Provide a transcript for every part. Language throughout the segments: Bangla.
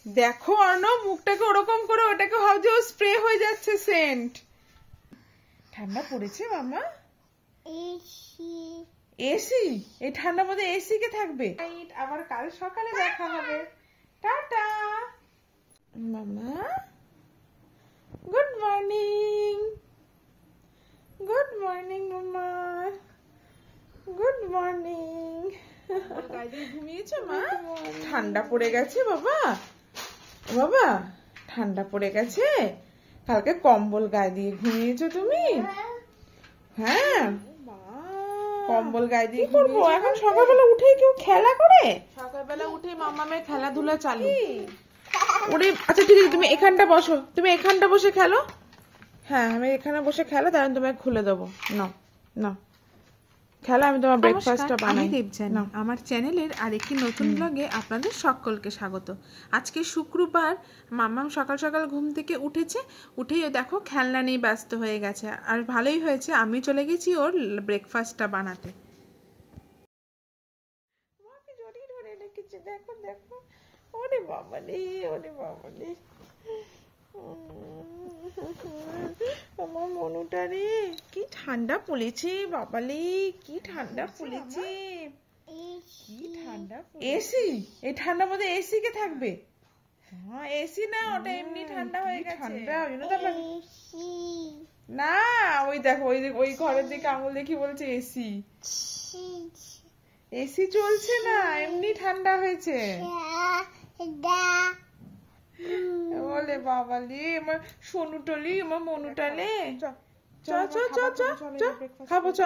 দেখো অর্ণব মুখটাকে ওরকম করে, ওটাকে ভাবছে ও স্প্রে হয়ে যাচ্ছে সেন্ট। ঠান্ডা পড়েছে মামা? এসি? এই ঠান্ডার মধ্যে এসি কে থাকবে? আবার কাল সকালে দেখা হবে। টাটা মামা। Good morning. গুড মর্নিং মামা। Good morning. ঘুমিয়েছো মা? ঠান্ডা পড়ে গেছে বাবা? বাবা ঠান্ডা পড়ে গেছে? কালকে কম্বল গায়ে দিয়ে ঘুমিয়েছো তুমি? হ্যাঁ কম্বল গায়ে দিয়ে করবো। এখন সকালবেলা উঠে কেউ খেলা করে? সকালবেলা উঠে মামামের খেলাধুলা চালু। ওরে আচ্ছা ঠিক আছে, তুমি এখানটা বসো, তুমি এখানটা বসে খেলো। হ্যাঁ আমি এখানে বসে খেলো, তাহলে তোমায় খুলে দেবো। না না খেলা, আমি তোমার ব্রেকফাস্টটা বানাই। দেবজানি আমার চ্যানেলের আরেকটি নতুন ব্লগে আপনাদের সকলকে স্বাগত। আজকে শুক্রবার, মাম্মাম সকাল সকাল ঘুম থেকে উঠেছে, উঠেই দেখো খেলনা নিয়ে ব্যস্ত হয়ে গেছে। আর ভালোই হয়েছে, আমি চলে গেছি ওর ব্রেকফাস্টটা বানাতে। দেখো দেখো, ওরে বাবারে, ওরে বাবারে, আমার মনুটা রে, কি ঠান্ডা পড়েছে বাবালে, কি ঠান্ডা পড়েছে, কি ঠান্ডা। এসি? এই ঠান্ডার মধ্যে এসি কে থাকবে? হ্যাঁ এসি না, ওটা এমনি ঠান্ডা হয়ে গেছে। ঠান্ডা না, ওই দেখো ওই ঘরের দিকে আঙুল দেখি বলছে এসি। এসি চলছে না, এমনি ঠান্ডা হয়েছে। বলে বাবালি, আমার সোনুটলি, আমার মনুটালে, চ চ চ চ চ খাবো চ।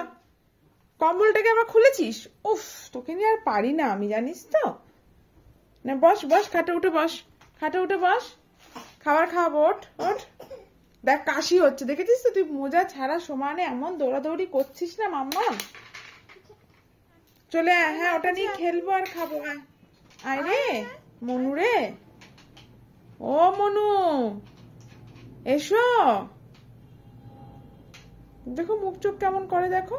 কম্বলটাকে আবার খুলেছিস? উফ তোকে নিয়ে আর পারি না আমি, জানিস তো। না বস বস, খাটে উঠে বস, খাটে উঠে বস, খাবার খাওয়াবো, ওঠ ওঠ। দেখ কাশি হচ্ছে, দেখেছিস তো, তুই মোজা ছাড়া সমানে এমন দৌড়াদৌড়ি করছিস না মাম্মা। চলে আয়, হ্যাঁ ওটা নিয়ে খেলবো আর খাবো। আয় রে মনু রে, ও মনু এসো। দেখো মুখ চোখ কেমন করে, দেখো।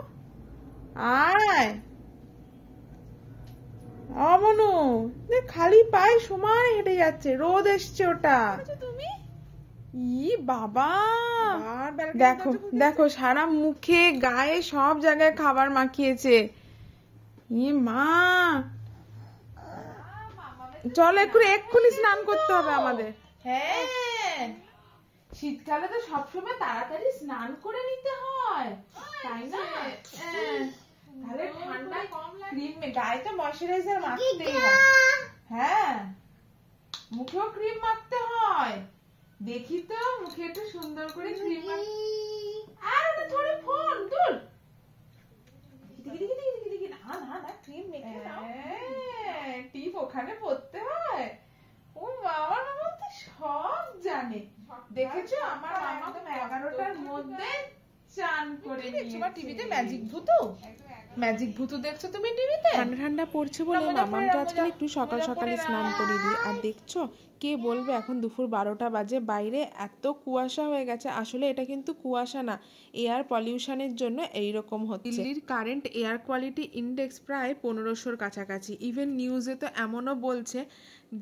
আয় ও মনু, দেখ খালি পায়ে সময় হেঁটে যাচ্ছে, রোদ এসছে ওটা। তুমি ই বাবা, দেখো দেখো সারা মুখে গায়ে সব জায়গায় খাবার মাখিয়েছে। ই মা, চলো এক্ষুনি স্নান করতে হবে আমাদের। হ্যাঁ শীতকালে তো সবসময় তাড়াতাড়ি স্নান করে নিতে হয়, তাই না? তাহলে ঠান্ডা কম লাগে। ক্রিম গায়ে তো ময়শ্চারাইজার মাখতেই হয়। হ্যাঁ মুখেও ক্রিম মাখতে হয়, দেখি তো মুখে একটু সুন্দর করে ক্রিম মাখ। আর ওটা ধরে ফোন দূর, টিপ ওখানে পড়তে হয়। ও বাবা, মামা তো সব জানে। দেখেছো আমার মামা 11টার মধ্যে চান করে নিয়েছে। টিভিতে ম্যাজিক ভূতু, ম্যাজিক ভূতু দেখছো তুমি টিভিতে? ঠান্ডা ঠান্ডা পড়ছে বলে মামামকে আজকাল একটু সকাল সকালে স্নান করিয়ে দিই। আর দেখছো, কে বলবে এখন দুপুর 12টা বাজে, বাইরে এত কুয়াশা হয়ে গেছে। আসলে এটা কিন্তু কুয়াশা না, এয়ার পলিউশনের জন্য এইরকম হচ্ছে। দিল্লির কারেন্ট এয়ার কোয়ালিটি ইন্ডেক্স প্রায় 1500-র কাছাকাছি। ইভেন নিউজে তো এমনও বলছে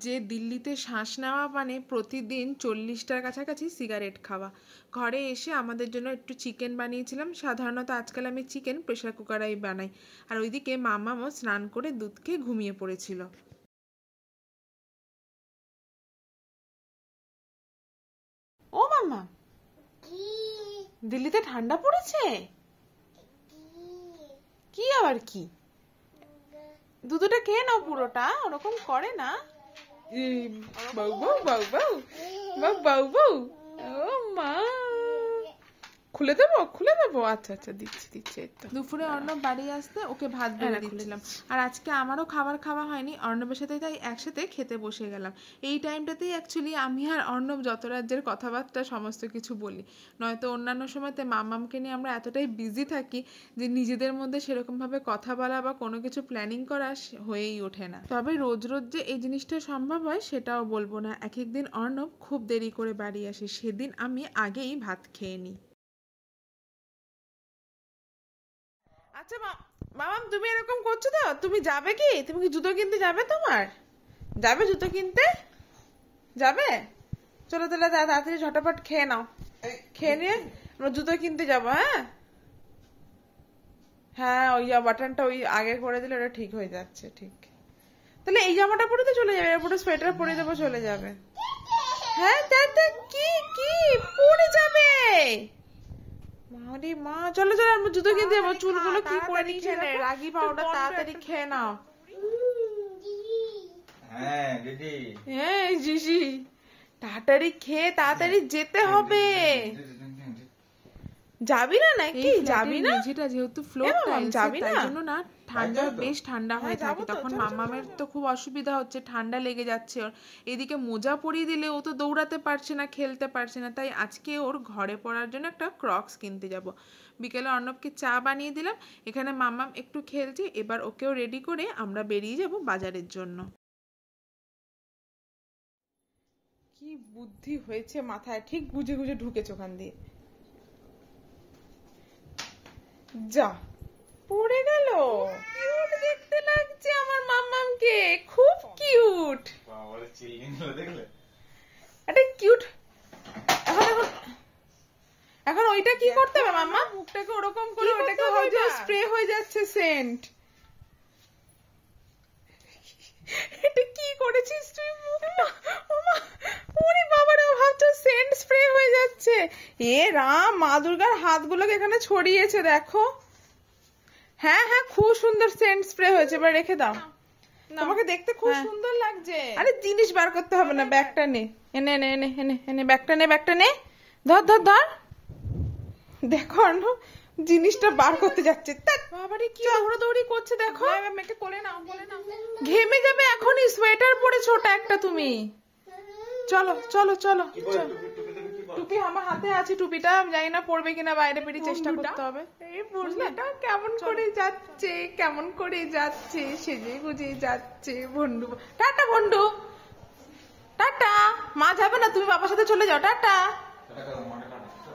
যে দিল্লিতে শ্বাস নেওয়া মানে প্রতিদিন 40টার কাছাকাছি সিগারেট খাওয়া। ঘরে এসে আমাদের জন্য একটু চিকেন বানিয়েছিলাম। সাধারণত আজকাল আমি চিকেন প্রেসার কুকারেই বানাই। আর ওইদিকে মামামও স্নান করে দুধ খেয়ে ঘুমিয়ে পড়েছিল। ও মামা, দিল্লিতে ঠান্ডা পড়েছে? কি আবার কি? দুধটা খেয়ে নাও পুরোটা, ওরকম করে না। বউ বউ বউ বউ বউ বউ বউ, ও মা, খুলে দেবো খুলে দেবো, আচ্ছা আচ্ছা দিচ্ছি দিচ্ছি। দুপুরে অর্ণব বাড়ি আসতে ওকে ভাত বেড়ে দিচ্ছিলাম। আর আজকে আমারও খাবার খাওয়া হয়নি, অর্ণবের সাথে তাই একসাথে খেতে বসে গেলাম। এই টাইমটাতেই অ্যাকচুয়ালি আমি আর অর্ণব যত রাজ্যের কথাবার্তা সমস্ত কিছু বলি, নয়তো অন্যান্য সময়তে মামামকে নিয়ে আমরা এতটাই বিজি থাকি যে নিজেদের মধ্যে সেরকমভাবে কথা বলা বা কোনো কিছু প্ল্যানিং করা হয়েই ওঠে না। তবে রোজ রোজ যে এই জিনিসটা সম্ভব হয় সেটাও বলবো না। এক একদিন অর্ণব খুব দেরি করে বাড়ি আসে, সেদিন আমি আগেই ভাত খেয়ে নিই। আচ্ছা মামাম, তুমি এরকম করছো তো, তুমি যাবে কি? তুমি কি জুতো কিনতে যাবে? তোমার যাবে জুতো কিনতে? যাবে? চলো তাহলে তাড়াতাড়ি ঝটাপট খেয়ে নাও, খেয়ে নিয়ে আমরা জুতো কিনতে যাবো। হ্যাঁ হ্যাঁ, ওই বাটনটা ওই আগে করে দিলে ওটা ঠিক হয়ে যাচ্ছে। ঠিক, তাহলে এই জামাটা পরে তো চলে যাবে, এরপরে সোয়েটার পরে দেবো, চলে যাবে। হ্যাঁ দেখ কি কি পরে যাবে। মারি মা, চলো চলো আমরা জুতো কিনতে যাবো। চুলগুলো কি করে নিচ্ছে, রাগি পাউডার তাড়াতাড়ি খেয়ে নাও। হ্যাঁ দিদি, হ্যাঁ জিজি, তাড়াতাড়ি খেয়ে তাড়াতাড়ি যেতে হবে। যাবি না নাকি? যাবি না? মেঝেটা যেহেতু ফ্লোর টাইলস, যাবি তাই না? জন্য না ঠান্ডা, বেশ ঠান্ডা হয়ে যাবো থাকে। তো, তখন চল, মামামের তো খুব অসুবিধা হচ্ছে, ঠান্ডা লেগে যাচ্ছে ওর। এদিকে মোজা পরিয়ে দিলে ও তো দৌড়াতে পারছে না, খেলতে পারছে না। তাই আজকে ওর ঘরে পড়ার জন্য একটা ক্রক্স কিনতে যাব। বিকেলে অর্ণবকে চা বানিয়ে দিলাম, এখানে মামাম একটু খেলছে। এবার ওকেও রেডি করে আমরা বেরিয়ে যাব বাজারের জন্য। কি বুদ্ধি হয়েছে মাথায়, ঠিক বুঝে বুঝে ঢুকেছে ওখান দিয়ে। যা, পড়ে গেল। কিউট দেখতে লাগছে আমার মাম্মামকে, খুব কিউট। বাবারে চিল্লিগুলো দেখলে? এটা কিউট। এখন এখন এখন ওইটা কি করতে হবে মাম্মা? মুখটাকে ওরকম করে, ওটাকে হয়তো স্প্রে হয়ে যাচ্ছে সেন্ট। এটা কি করেছিস তুই মুখটা? ওমা, ওরে বাবা রে, ভাবছো সেন্ট স্প্রে হয়ে যাচ্ছে। এ রাম, মা দুর্গার হাতগুলোকে এখানে ছড়িয়েছে দেখো। হ্যাঁ হ্যাঁ, খুব সুন্দর সেন্ট স্প্রে হয়েছে। এবার রেখে দাও, তোমাকে দেখতে খুব সুন্দর লাগছে। আরে জিনিস বার করতে হবে না, ব্যাগটা নে, এনে এনে এনে এনে এনে ব্যাগটা নে, ব্যাগটা নে, ধর ধর ধর। দেখো জিনিসটা বার করতে যাচ্ছে। বাবারে কি দৌড়াদৌড়ি করছে দেখো। মেয়েকে কোলে নাও, কোলে নাও, ঘেমে যাবে এখনই। সোয়েটার পরেছো ওটা একটা তুমি। চলো চলো চলো চলো। টুপি আমার হাতে আছে, টুপিটা জানি না পড়বে কিনা, বাইরে বেরিয়ে চেষ্টা করতে হবে। এই বন্ধুটা কেমন করে যাচ্ছে, কেমন করে যাচ্ছে, সেজে গুজে যাচ্ছে। ভন্ডু, টাটা ভন্ডু, টাটা। মা যাবে না, তুমি বাবার সাথে চলে যাও, টাটা।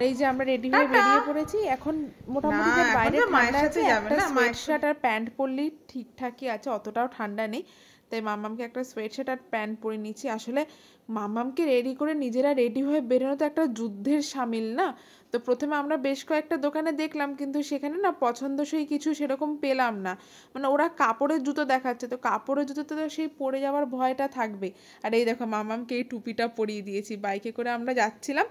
এই যে আমরা রেডি হয়ে বেরিয়ে পড়েছি। এখন মোটামুটি যে বাইরে ঠান্ডা আছে, একটা সোয়েটশার্ট আর প্যান্ট পরলেই ঠিকঠাকই আছে, অতটাও ঠান্ডা নেই। তাই মাম্মামকে একটা সোয়েটশার্ট আর প্যান্ট পরে নিচ্ছি। আসলে মাম্মামকে রেডি করে নিজেরা রেডি হয়ে বেরোনো তো একটা যুদ্ধের সামিল না। তো প্রথমে আমরা বেশ কয়েকটা দোকানে দেখলাম, কিন্তু সেখানে না পছন্দসই কিছু সেরকম পেলাম না। মানে ওরা কাপড়ের জুতো দেখাচ্ছে, তো কাপড়ের জুতোতে তো সেই পরে যাওয়ার ভয়টা থাকবে। আর এই দেখো মাম্মামকে এই টুপিটা পরিয়ে দিয়েছি। বাইকে করে আমরা যাচ্ছিলাম,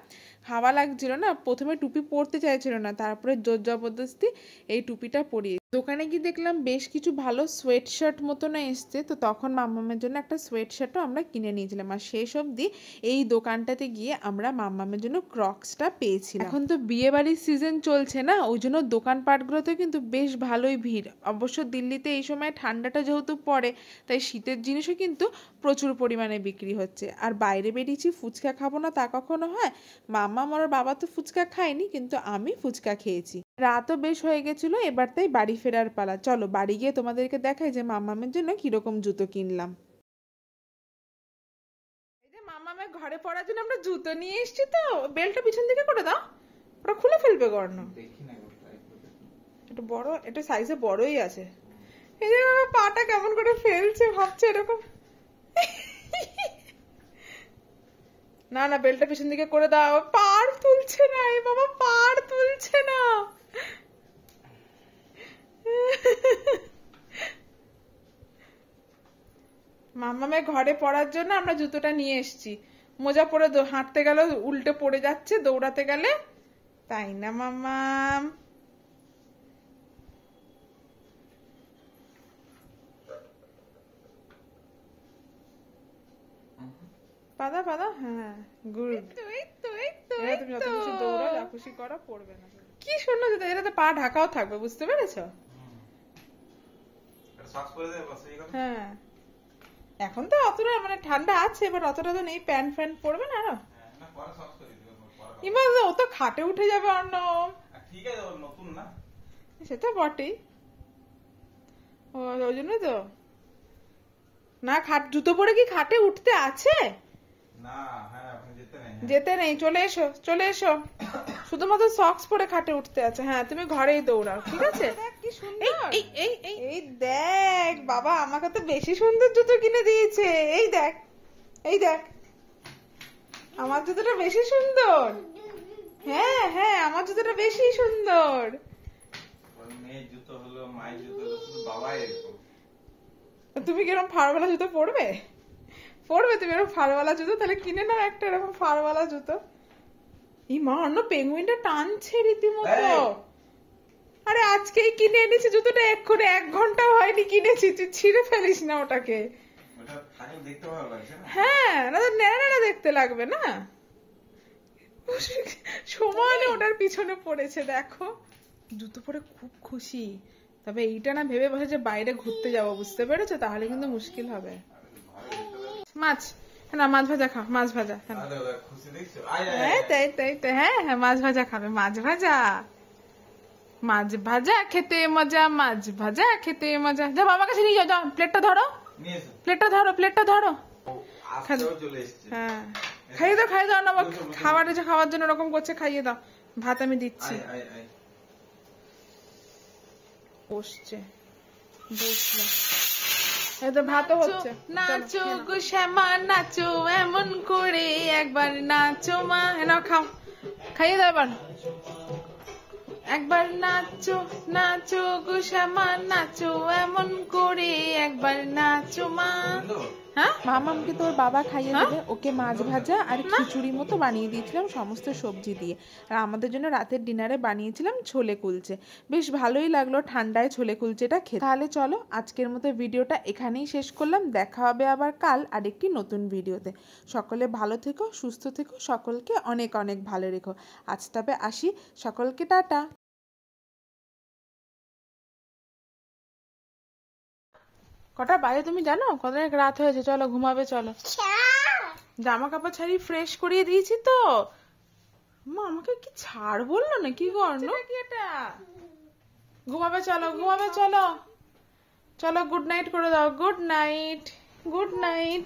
হাওয়া লাগছিল না, প্রথমে টুপি পরতে চাইছিল না, তারপরে জোর জবরদস্তি এই টুপিটা পরিয়ে। দোকানে গিয়ে দেখলাম বেশ কিছু ভালো সোয়েট শার্ট মতন এসছে, তো তখন মাম্মামের জন্য একটা সোয়েট শার্টও আমরা কিনে নিয়েছিলাম। আর শেষ অবধি এই দোকানটাতে গিয়ে আমরা মাম্মামের জন্য ক্রক্সটা পেয়েছিলাম। এখন তো বিয়ে বাড়ির সিজন চলছে না, ওই জন্য দোকানপাটগুলোতে কিন্তু বেশ ভালোই ভিড়। অবশ্য দিল্লিতে এই সময় ঠান্ডাটা যেহেতু পড়ে, তাই শীতের জিনিসও কিন্তু প্রচুর পরিমাণে বিক্রি হচ্ছে। আর বাইরে বেরিয়েছি, ফুচকা খাবো না তা কখনো হয়? মাম্মাম আর বাবা তো ফুচকা খায়নি, কিন্তু আমি ফুচকা খেয়েছি। রাতও বেশ হয়ে গেছিল, এবার তাই বাড়ি ফেরার পালা। চলো বাড়ি গিয়ে তোমাদেরকে দেখাই যে মাম্মামের জন্য কিরকম জুতো কিনলাম। এই যে মাম্মামের ঘরে পড়ার জন্য আমরা জুতো নিয়ে এসেছি, তো বেল্টটা পিছন দিকে করে দাও, ওটা খুলে ফেলবে গর্ণ। একটু বড়, একটু সাইজে বড়ই আছে। এই যে বাবা পাটা কেমন করে ফেলছে, ভাবছে এরকম। না না, বেল্টটা পিছন দিকে করে দাও। পাড় তুলছে না, এই বাবা পাড় তুলছে না। মাম্মামের ঘরে পড়ার জন্য আমরা জুতোটা নিয়ে এসেছি। মোজা পরে হাঁটতে গেল উল্টে পড়ে যাচ্ছে, দৌড়াতে গেলে, তাই না মাম্মাম? পাদা পাদা, হ্যাঁ গুড। তুমি যত খুশি দৌড়াও, যা খুশি করো, পড়বে না। কি সুন্দর জুতো, এটাতে পা ঢাকাও থাকবে, বুঝতে পেরেছো? হ্যাঁ, এখন তো অতটা মানে ঠান্ডা আছে, এবার অতটা তো নেই, প্যান্ট ফ্যান্ট পরবে না আরো। ও তো খাটে উঠে যাবে অন্য। ঠিক আছে, নতুন না, সেটা বটেই। ওই জন্যই তো না, খাট জুতো পরে কি খাটে উঠতে আছে? না, হ্যাঁ যেতে নেই, চলে এসো চলে এসো। শুধুমাত্র সক্স পরে খাটে উঠতে আছে। হ্যাঁ, তুমি ঘরেই দৌড়াও, ঠিক আছে? এই দেখ বাবা, আমাকে তো বেশি সুন্দর জুতো কিনে দিয়েছে। এই দেখ, এই দেখ, আমার জুতোটা বেশি সুন্দর। হ্যাঁ হ্যাঁ, আমার জুতোটা বেশি সুন্দর। ওর মেয়ের জুতো হলো, মায়ের জুতো হলো, শুধু বাবাই এরকম। তুমি কিরকম ফাড়ওয়ালা জুতো পরবে? পরবে তুমি এরকম ফাড়ওয়ালা জুতো? তাহলে কিনে নাও একটা এরকম ফাড়ওয়ালা জুতো। এই মা, অন্য পেঙ্গুইনটা টানছে রীতিমতো। এই! আরে আজকেই কিনে এনেছি জুতোটা, এক্ষুনি 1 ঘন্টাও হয়নি কিনেছি, তুই ছিঁড়ে ফেলিস না ওটাকে। ওটা থাকলে দেখতে ভালো লাগছে না? হ্যাঁ, না তো নেড়া নেড়া দেখতে লাগবে না? সমানে ওটার পিছনে পড়েছে দেখো। জুতো পরে খুব খুশি। তবে এইটা না ভেবে বসে যে বাইরে ঘুরতে যাবো, বুঝতে পেরেছো? তাহলে কিন্তু মুশকিল হবে। মাছ না, মাছ ভাজা খাও, মাছ ভাজা। আরে ওরা খুশি দেখছো? আয় আয় হ্যাঁ আয়। তাই তাই তাই, হ্যাঁ হ্যাঁ, মাছ ভাজা খাবে, মাছ ভাজা। মাছ ভাজা খেতে মজা, মাছ ভাজা খেতে মজা। যাও বাবার কাছে নিয়ে যাও, যাও প্লেটটা ধরো, নিয়ে এসো। প্লেটটা ধরো, প্লেটটা ধরো। ও, আসতেও চলে এসছে। হ্যাঁ, খাইয়ে দাও, খাইয়ে দাও না, খাবার এসে খাওয়ার জন্য ওরকম করছে, খাইয়ে দাও। ভাত আমি দিচ্ছি। আয় আয় আয়। বসছে, বসলো। এই তো ভাতও হচ্ছে। নাচো গো শ্যামা নাচো এমন করে, একবার নাচো মা। নাও খাও, খাইয়ে দাও এবার। একবার নাচো নাচো গো শ্যামা নাচো এমন করে, একবার নাচো মা। সুন্দর। হ্যাঁ, মামামকে তোর বাবা খাইয়ে দেবে। ওকে মাছ ভাজা আর খিচুড়ি মতো বানিয়ে দিয়েছিলাম সমস্ত সবজি দিয়ে। আর আমাদের জন্য রাতের ডিনারে বানিয়েছিলাম ছোলে কুলচে। বেশ ভালোই লাগলো ঠান্ডায় ছোলে কুলচেটা খেতে। তাহলে চলো আজকের মতো ভিডিওটা এখানেই শেষ করলাম। দেখা হবে আবার কাল আরেকটি নতুন ভিডিওতে। সকলে ভালো থেকো, সুস্থ থেকো, সকলকে অনেক অনেক ভালো রেখো। আজ তবে আসি, সকলকে টাটা। কটা বাজে তুমি জানো? কত রাত হয়েছে, চলো ঘুমাবে, চলো। জামা কাপড় ছাড়ি ফ্রেশ করিয়ে দিয়েছি তো। মা আমাকে কি ছাড় বললো না, কি করলো কি এটা? ঘুমাবে চলো, ঘুমাবে চলো। চলো গুড নাইট করে দাও, গুড নাইট, গুড নাইট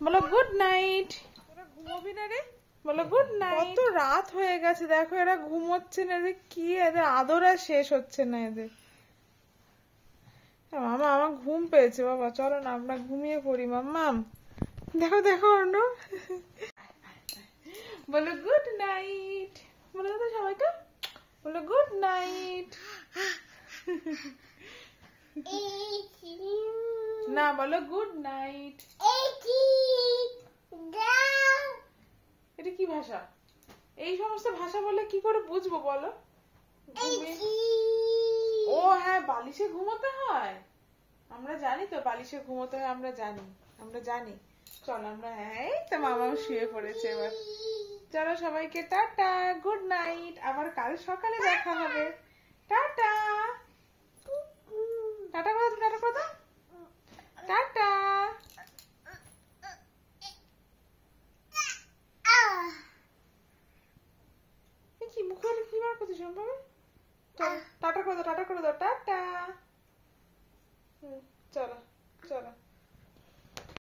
বলো, গুড নাইট। তোরা ঘুমোবি না রে? বলো গুড নাইট। কত রাত হয়ে গেছে দেখো, এরা ঘুমোচ্ছে না, এদের কি, এদের আদর আর শেষ হচ্ছে না এদের। মামা, আমার ঘুম পেয়েছে বাবা, চলো না আমরা ঘুমিয়ে পড়ি। মাম্মাম দেখো দেখো অন্য, বলো গুড নাইট, বলো তো সবাইকে, বলো গুড নাইট। না বলো গুড নাইট। এটা কি ভাষা? এই সমস্ত ভাষা বলে কি করে বুঝবো বলো? ও হ্যাঁ, বালিশে ঘুমোতে হয়, আমরা জানি তো বালিশে ঘুমোতে হয়, আমরা জানি, আমরা জানি। চল আমরা, হ্যাঁ তো মামা শুয়ে পড়েছে এবার। চলো সবাইকে টাটা, গুড নাইট, আবার কাল সকালে দেখা হবে। টাটা, টাটা করে দাও, টাটা করে দাও, টাটা। কি মুখে কি বার করছিস বাবা? টাটা করে দাও, টাটা করে দাও, টাটা। চলো চলো।